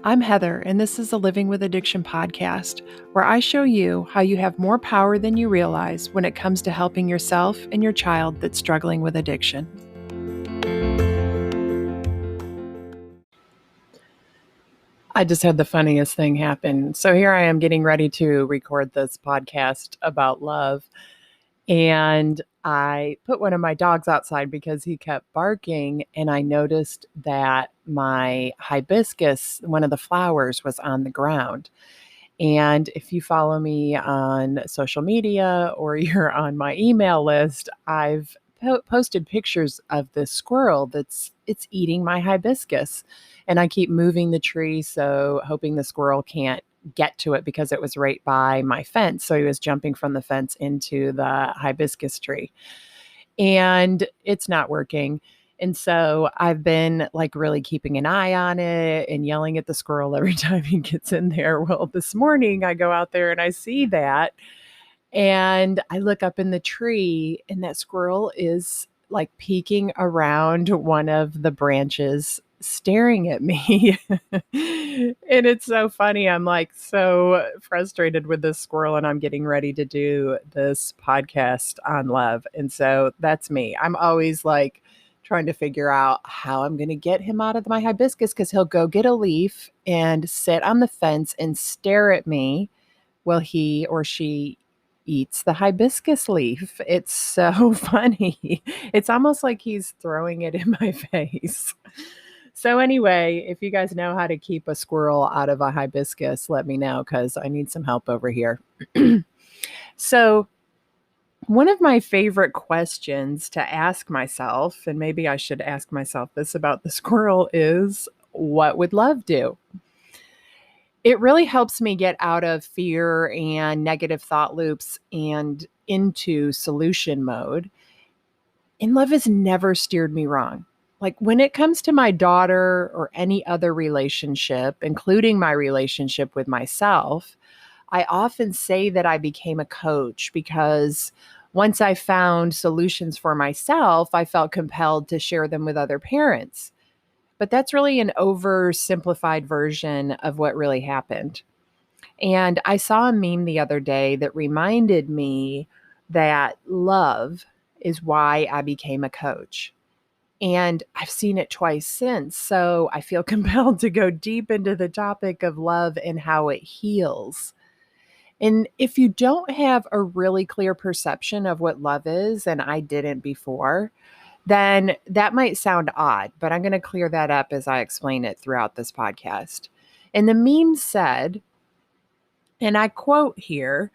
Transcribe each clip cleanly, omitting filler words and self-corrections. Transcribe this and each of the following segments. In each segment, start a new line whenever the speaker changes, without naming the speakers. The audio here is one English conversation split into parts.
I'm Heather, and this is the Living with Addiction podcast, where I show you how you have more power than you realize when it comes to helping yourself and your child that's struggling with addiction. I just had the funniest thing happen. So here I am getting ready to record this podcast about love. And I put one of my dogs outside because he kept barking. And I noticed that my hibiscus, one of the flowers, was on the ground. And if you follow me on social media or you're on my email list, I've posted pictures of this squirrel it's eating my hibiscus. And I keep moving the tree, so hoping the squirrel can't get to it because it was right by my fence. So he was jumping from the fence into the hibiscus tree. And it's not working. And so I've been like really keeping an eye on it and yelling at the squirrel every time he gets in there. Well, this morning I go out there and I see that, and I look up in the tree and that squirrel is like peeking around one of the branches, staring at me. And it's so funny. I'm like so frustrated with this squirrel, and I'm getting ready to do this podcast on love. And so that's me. I'm always like trying to figure out how I'm going to get him out of my hibiscus, because he'll go get a leaf and sit on the fence and stare at me while he or she eats the hibiscus leaf. It's so funny. It's almost like he's throwing it in my face. So anyway, if you guys know how to keep a squirrel out of a hibiscus, let me know, because I need some help over here. So one of my favorite questions to ask myself, and maybe I should ask myself this about the squirrel, is what would love do? It really helps me get out of fear and negative thought loops and into solution mode. And love has never steered me wrong. Like when it comes to my daughter or any other relationship, including my relationship with myself, I often say that I became a coach because once I found solutions for myself, I felt compelled to share them with other parents. But that's really an oversimplified version of what really happened. And I saw a meme the other day that reminded me that love is why I became a coach. And I've seen it twice since. So I feel compelled to go deep into the topic of love and how it heals. And if you don't have a really clear perception of what love is, and I didn't before, then that might sound odd, but I'm going to clear that up as I explain it throughout this podcast. And the meme said, and I quote here,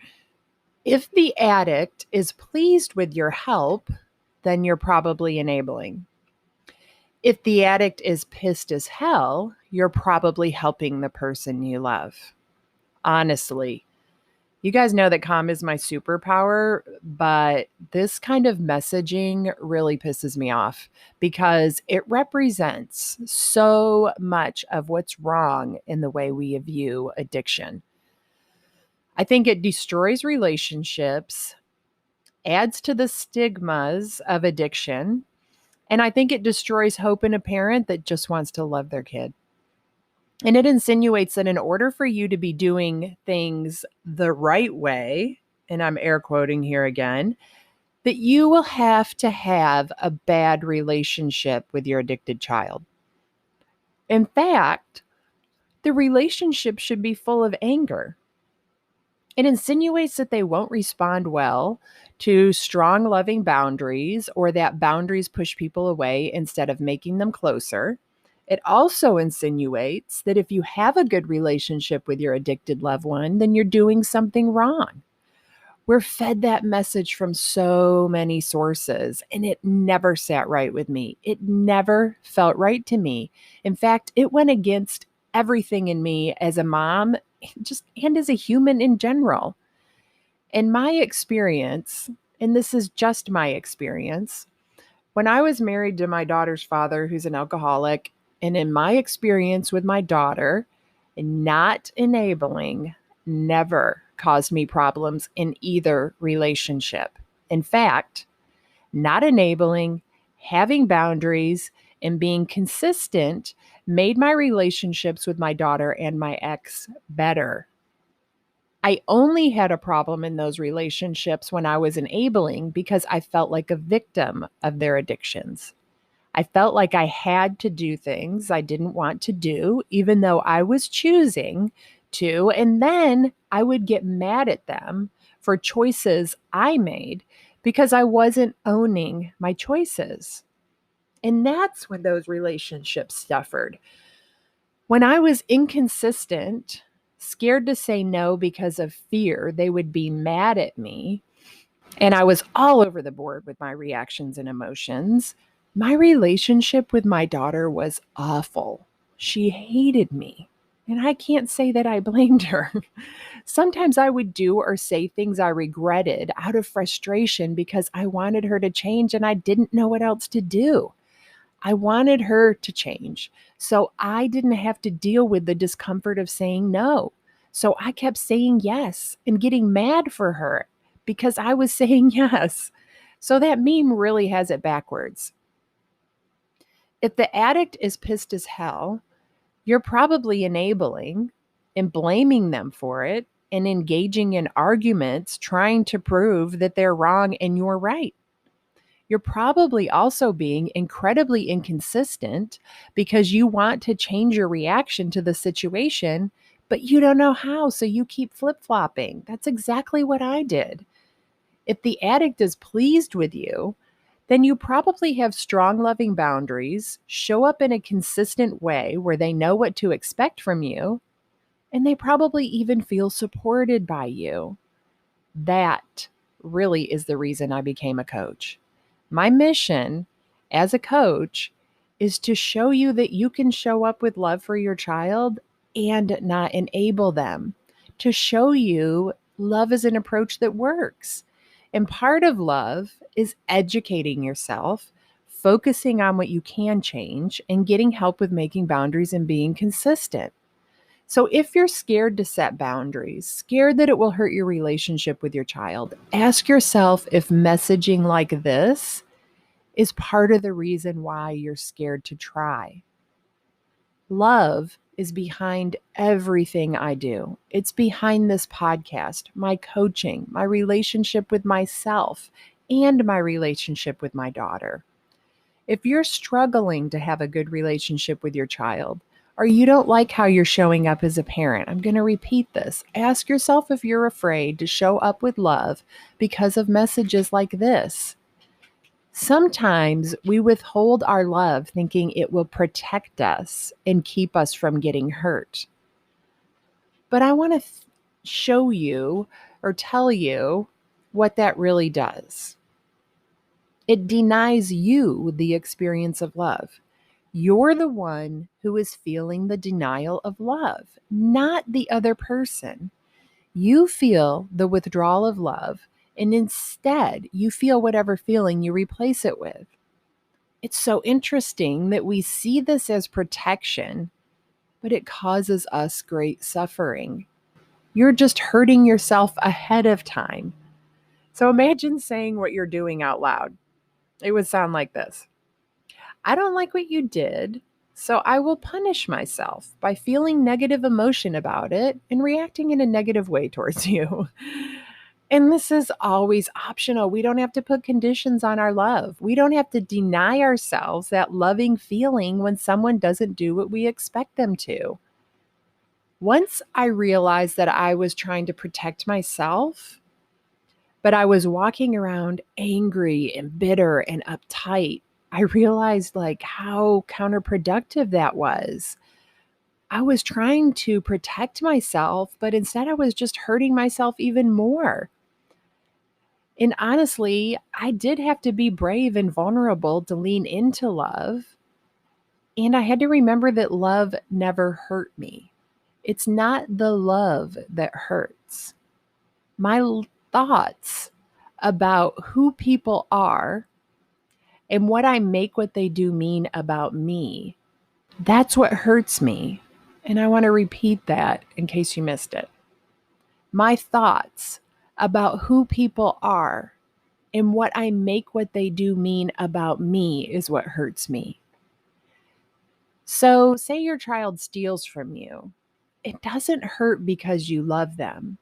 "If the addict is pleased with your help, then you're probably enabling. If the addict is pissed as hell, you're probably helping the person you love." Honestly, you guys know that calm is my superpower, but this kind of messaging really pisses me off because it represents so much of what's wrong in the way we view addiction. I think it destroys relationships, adds to the stigmas of addiction, and I think it destroys hope in a parent that just wants to love their kid. And it insinuates that in order for you to be doing things the right way, and I'm air quoting here again, that you will have to have a bad relationship with your addicted child. In fact, the relationship should be full of anger. It insinuates that they won't respond well to strong, loving boundaries, or that boundaries push people away instead of making them closer. It also insinuates that if you have a good relationship with your addicted loved one, then you're doing something wrong. We're fed that message from so many sources, and it never sat right with me. It never felt right to me. In fact, it went against everything in me as a mom, and as a human in general. In my experience, and this is just my experience, when I was married to my daughter's father, who's an alcoholic, and in my experience with my daughter, not enabling never caused me problems in either relationship. In fact, not enabling, having boundaries, and being consistent made my relationships with my daughter and my ex better. I only had a problem in those relationships when I was enabling because I felt like a victim of their addictions. I felt like I had to do things I didn't want to do, even though I was choosing to. And then I would get mad at them for choices I made because I wasn't owning my choices. And that's when those relationships suffered. When I was inconsistent, scared to say no because of fear they would be mad at me, and I was all over the board with my reactions and emotions, my relationship with my daughter was awful. She hated me. And I can't say that I blamed her. Sometimes I would do or say things I regretted out of frustration because I wanted her to change and I didn't know what else to do. I wanted her to change, so I didn't have to deal with the discomfort of saying no. So I kept saying yes and getting mad for her because I was saying yes. So that meme really has it backwards. If the addict is pissed as hell, you're probably enabling and blaming them for it and engaging in arguments trying to prove that they're wrong and you're right. You're probably also being incredibly inconsistent because you want to change your reaction to the situation, but you don't know how, so you keep flip flopping. That's exactly what I did. If the addict is pleased with you, then you probably have strong, loving boundaries, show up in a consistent way where they know what to expect from you, and they probably even feel supported by you. That really is the reason I became a coach. My mission as a coach is to show you that you can show up with love for your child and not enable them, to show you love is an approach that works. And part of love is educating yourself, focusing on what you can change, and getting help with making boundaries and being consistent. So, if you're scared to set boundaries, scared that it will hurt your relationship with your child, ask yourself if messaging like this is part of the reason why you're scared to try. Love is behind everything I do. It's behind this podcast, my coaching, my relationship with myself, and my relationship with my daughter. If you're struggling to have a good relationship with your child, or you don't like how you're showing up as a parent, I'm going to repeat this. Ask yourself if you're afraid to show up with love because of messages like this. Sometimes we withhold our love thinking it will protect us and keep us from getting hurt. But I want to show you or tell you what that really does. It denies you the experience of love. You're the one who is feeling the denial of love, not the other person. You feel the withdrawal of love, and instead you feel whatever feeling you replace it with. It's so interesting that we see this as protection, but it causes us great suffering. You're just hurting yourself ahead of time. So imagine saying what you're doing out loud. It would sound like this: I don't like what you did, so I will punish myself by feeling negative emotion about it and reacting in a negative way towards you. And this is always optional. We don't have to put conditions on our love. We don't have to deny ourselves that loving feeling when someone doesn't do what we expect them to. Once I realized that I was trying to protect myself, but I was walking around angry and bitter and uptight, I realized like how counterproductive that was. I was trying to protect myself, but instead I was just hurting myself even more. And honestly, I did have to be brave and vulnerable to lean into love. And I had to remember that love never hurt me. It's not the love that hurts. My thoughts about who people are and what I make what they do mean about me, that's what hurts me. And I want to repeat that in case you missed it. My thoughts about who people are and what I make what they do mean about me is what hurts me. So, say your child steals from you. It doesn't hurt because you love them.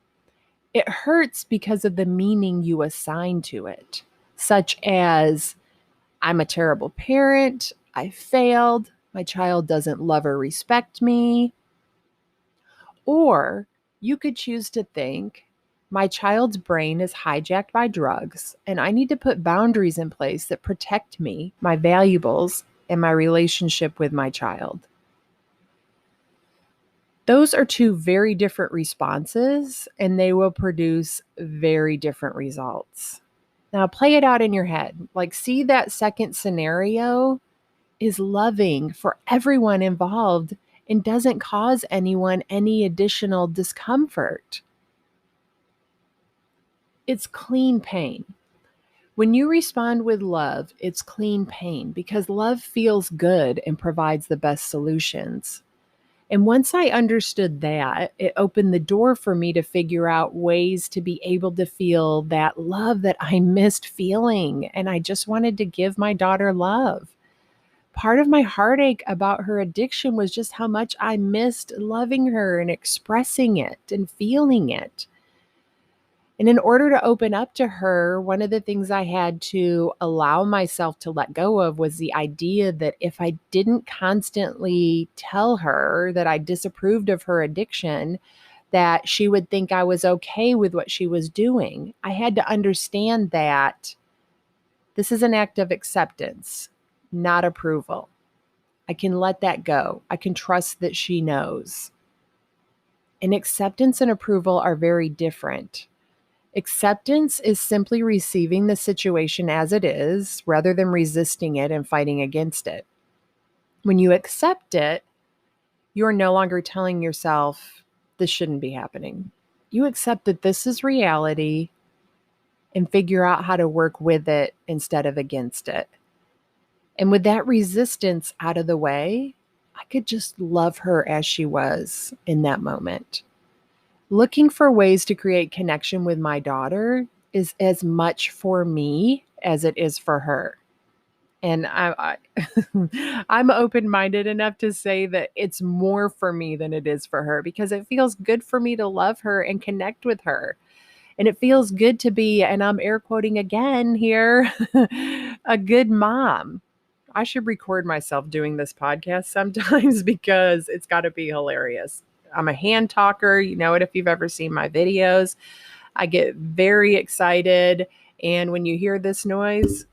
It hurts because of the meaning you assign to it, such as, I'm a terrible parent, I failed, my child doesn't love or respect me. Or you could choose to think, my child's brain is hijacked by drugs, and I need to put boundaries in place that protect me, my valuables, and my relationship with my child. Those are two very different responses, and they will produce very different results. Now, play it out in your head. Like, see that second scenario is loving for everyone involved and doesn't cause anyone any additional discomfort. It's clean pain. When you respond with love, it's clean pain because love feels good and provides the best solutions. And once I understood that, it opened the door for me to figure out ways to be able to feel that love that I missed feeling. And I just wanted to give my daughter love. Part of my heartache about her addiction was just how much I missed loving her and expressing it and feeling it. And in order to open up to her, one of the things I had to allow myself to let go of was the idea that if I didn't constantly tell her that I disapproved of her addiction, that she would think I was okay with what she was doing. I had to understand that this is an act of acceptance, not approval. I can let that go. I can trust that she knows. And acceptance and approval are very different. Acceptance is simply receiving the situation as it is rather than resisting it and fighting against it. When you accept it, you are no longer telling yourself, this shouldn't be happening. You accept that this is reality and figure out how to work with it instead of against it. And with that resistance out of the way, I could just love her as she was in that moment. Looking for ways to create connection with my daughter is as much for me as it is for her. And I'm open-minded enough to say that it's more for me than it is for her because it feels good for me to love her and connect with her. And it feels good to be, and I'm air quoting again here, a good mom. I should record myself doing this podcast sometimes because it's got to be hilarious. I'm a hand talker. You know it if you've ever seen my videos. I get very excited. And when you hear this noise,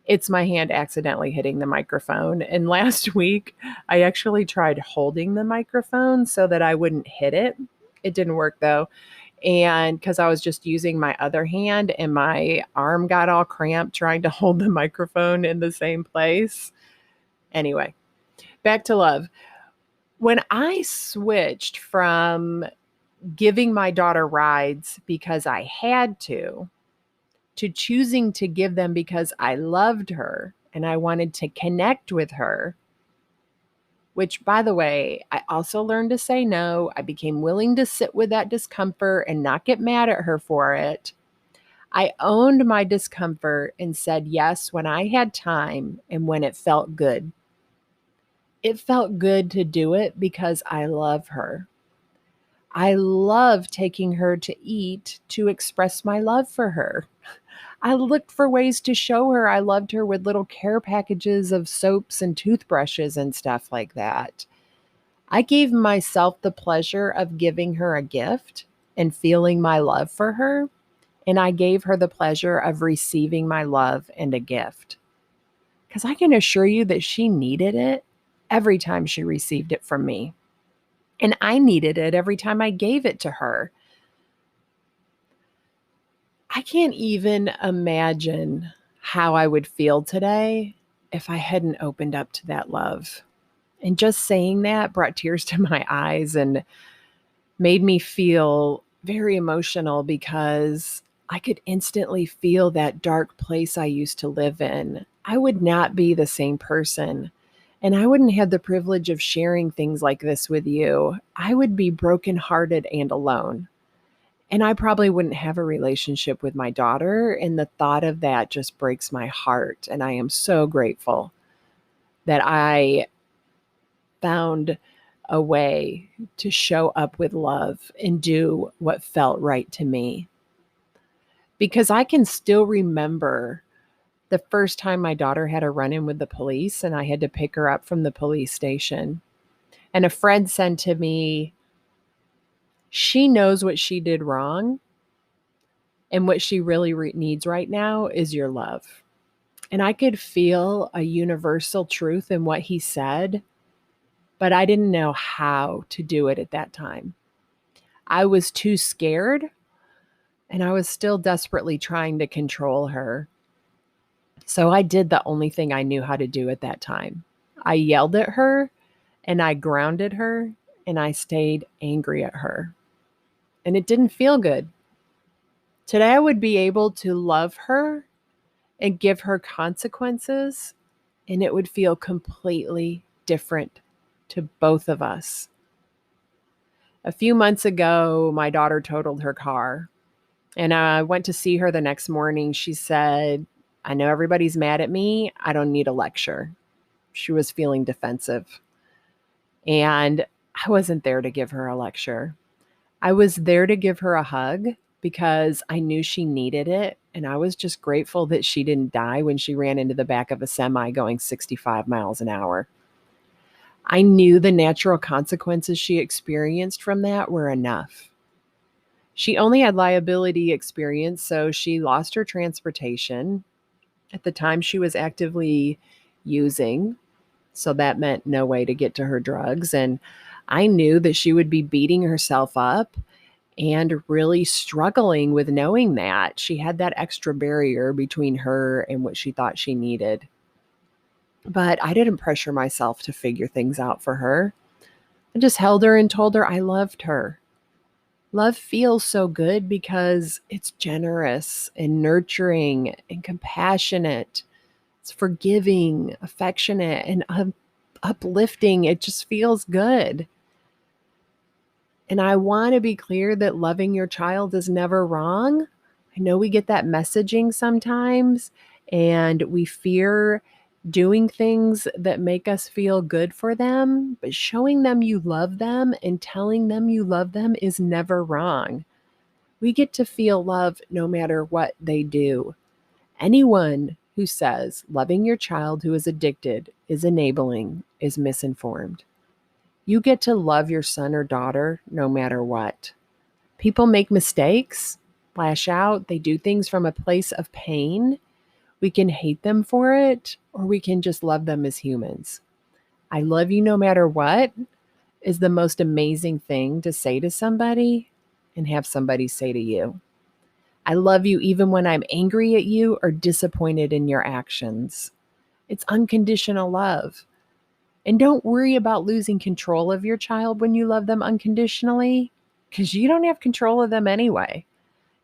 it's my hand accidentally hitting the microphone. And last week, I actually tried holding the microphone so that I wouldn't hit it. It didn't work though. And because I was just using my other hand and my arm got all cramped trying to hold the microphone in the same place. Anyway, back to love. When I switched from giving my daughter rides because I had to choosing to give them because I loved her and I wanted to connect with her, which, by the way, I also learned to say no. I became willing to sit with that discomfort and not get mad at her for it. I owned my discomfort and said yes when I had time and when it felt good. It felt good to do it because I love her. I love taking her to eat to express my love for her. I looked for ways to show her I loved her with little care packages of soaps and toothbrushes and stuff like that. I gave myself the pleasure of giving her a gift and feeling my love for her, and I gave her the pleasure of receiving my love and a gift. Because I can assure you that she needed it every time she received it from me. And I needed it every time I gave it to her. I can't even imagine how I would feel today if I hadn't opened up to that love. And just saying that brought tears to my eyes and made me feel very emotional because I could instantly feel that dark place I used to live in. I would not be the same person. And I wouldn't have the privilege of sharing things like this with you. I would be brokenhearted and alone. And I probably wouldn't have a relationship with my daughter. And the thought of that just breaks my heart. And I am so grateful that I found a way to show up with love and do what felt right to me. Because I can still remember the first time my daughter had a run-in with the police and I had to pick her up from the police station. And a friend said to me, she knows what she did wrong, and what she really needs right now is your love. And I could feel a universal truth in what he said, but I didn't know how to do it at that time. I was too scared, and I was still desperately trying to control her. So I did the only thing I knew how to do at that time. I yelled at her, and I grounded her, and I stayed angry at her. And it didn't feel good. Today I would be able to love her and give her consequences, and it would feel completely different to both of us. A few months ago, my daughter totaled her car, and I went to see her the next morning. She said, I know everybody's mad at me. I don't need a lecture. She was feeling defensive, and I wasn't there to give her a lecture. I was there to give her a hug because I knew she needed it. And I was just grateful that she didn't die when she ran into the back of a semi going 65 miles an hour. I knew the natural consequences she experienced from that were enough. She only had liability experience, so she lost her transportation. At the time, she was actively using, so that meant no way to get to her drugs. And I knew that she would be beating herself up and really struggling with knowing that she had that extra barrier between her and what she thought she needed. But I didn't pressure myself to figure things out for her. I just held her and told her I loved her. Love feels so good because it's generous and nurturing and compassionate. It's forgiving, affectionate, and uplifting. It just feels good. And I want to be clear that loving your child is never wrong. I know we get that messaging sometimes, and we fear doing things that make us feel good for them, but showing them you love them and telling them you love them is never wrong. We get to feel love no matter what they do. Anyone who says loving your child who is addicted is enabling is misinformed. You get to love your son or daughter no matter what. People make mistakes, lash out, they do things from a place of pain. We can hate them for it, or we can just love them as humans. I love you no matter what is the most amazing thing to say to somebody and have somebody say to you. I love you even when I'm angry at you or disappointed in your actions. It's unconditional love. And don't worry about losing control of your child when you love them unconditionally, because you don't have control of them anyway.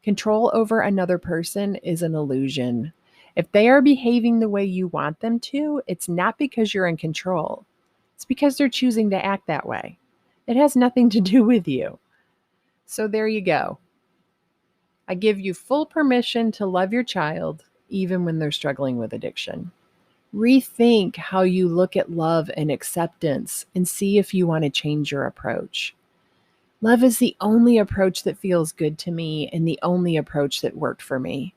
Control over another person is an illusion. If they are behaving the way you want them to, it's not because you're in control. It's because they're choosing to act that way. It has nothing to do with you. So there you go. I give you full permission to love your child, even when they're struggling with addiction. Rethink how you look at love and acceptance and see if you want to change your approach. Love is the only approach that feels good to me and the only approach that worked for me.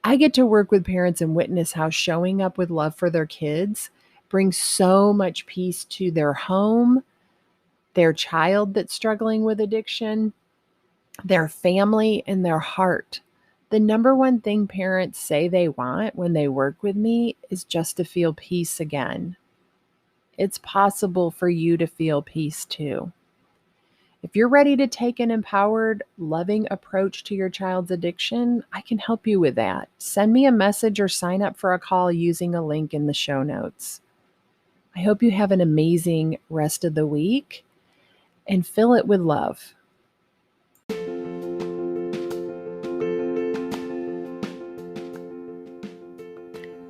I get to work with parents and witness how showing up with love for their kids brings so much peace to their home, their child that's struggling with addiction, their family, and their heart. The number one thing parents say they want when they work with me is just to feel peace again. It's possible for you to feel peace too. If you're ready to take an empowered, loving approach to your child's addiction, I can help you with that. Send me a message or sign up for a call using a link in the show notes. I hope you have an amazing rest of the week and fill it with love.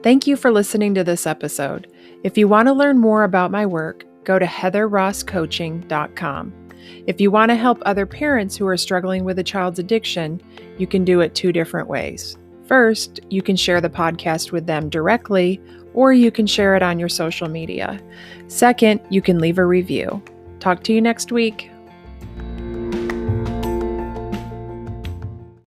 Thank you for listening to this episode. If you want to learn more about my work, go to heatherrosscoaching.com. If you want to help other parents who are struggling with a child's addiction, you can do it two different ways.
First, you can share the podcast with them directly, or you can share it on your social media. Second, you can leave a review. Talk to you next week.